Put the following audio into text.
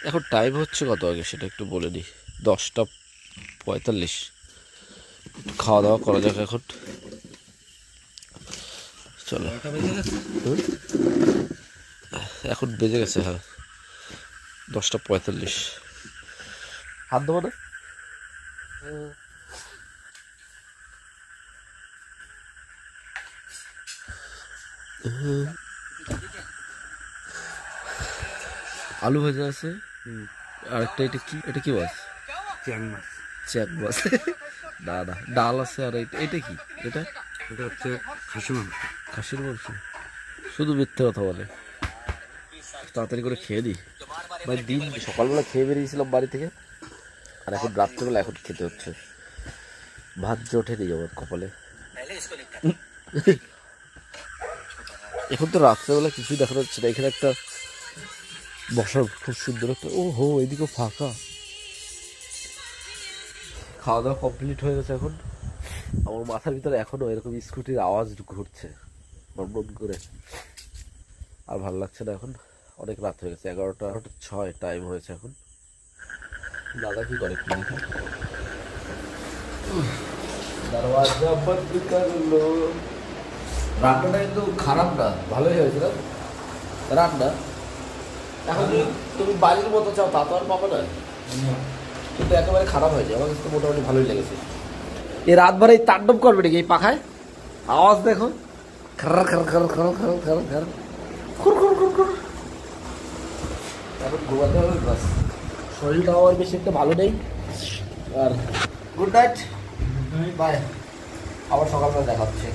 এখন টাইম হচ্ছে কত আগে সেটা একটু বলে দিই। 10টা 45। খাওয়া দাওয়া করা যাক এখন, চলো। এখন বেজে গেছে, হ্যাঁ 10টা 45। হাত দেবো না? আলু ভাজা আছে, আর একটা এটা কি, এটা কি মাছ? চ্যাং মাছ। চ্যাং মাছ। না না, ডাল আছে। আর এটা কি? এটা এটা হচ্ছে খাসি মাংস। খাসির মাংস? শুধু মিথ্যে কথা বলে। তাড়াতাড়ি করে খেয়ে দিই ভাই। দিন সকালবেলা খেয়ে বেরিয়েছিলাম বাড়ি থেকে, আর এখন রাত্রেবেলা এখন খেতে হচ্ছে। ভাত জোটে নেই আমার কপালে। এখন তো রাত্রেবেলা কিছুই দেখা যাচ্ছে না। এখানে একটা বসার খুব সুন্দর একটা, ও হো এদিকেও ফাঁকা। খাওয়া দাওয়া কমপ্লিট হয়ে গেছে। এখন আমার মাথার ভিতরে এখনো এরকম স্কুটির আওয়াজ ঘুরছে বন করে। আর ভালো লাগছে না এখন, অনেক রাত হয়ে গেছে। 11টা 6 টাইম হয়েছে এখন। দাদা কি করে কি দেখি। দরওয়াজা বন্ধ করলো। রান্নাটা কিন্তু খারাপ না, ভালোই হয়েছে না রান্না। এখন যদি তুমি বাড়ির মতো চাও তা তো আর পাবে না, কিন্তু একেবারে খারাপ হয়েছে। আমার কাছে তো মোটামুটি ভালোই লেগেছে। এই রাত ভরে এই তাণ্ডব করবে নাকি এই পাখায়? আওয়াজ দেখো, খার খার খার খার খার খার খার খুর খুর খুর খুর। এখন ঘুমাতে হবে বাস। শরীরটাও আর বেশি একটা ভালো নেই। আর গুড নাইট, বাই। আবার সকালবেলা দেখা হচ্ছে।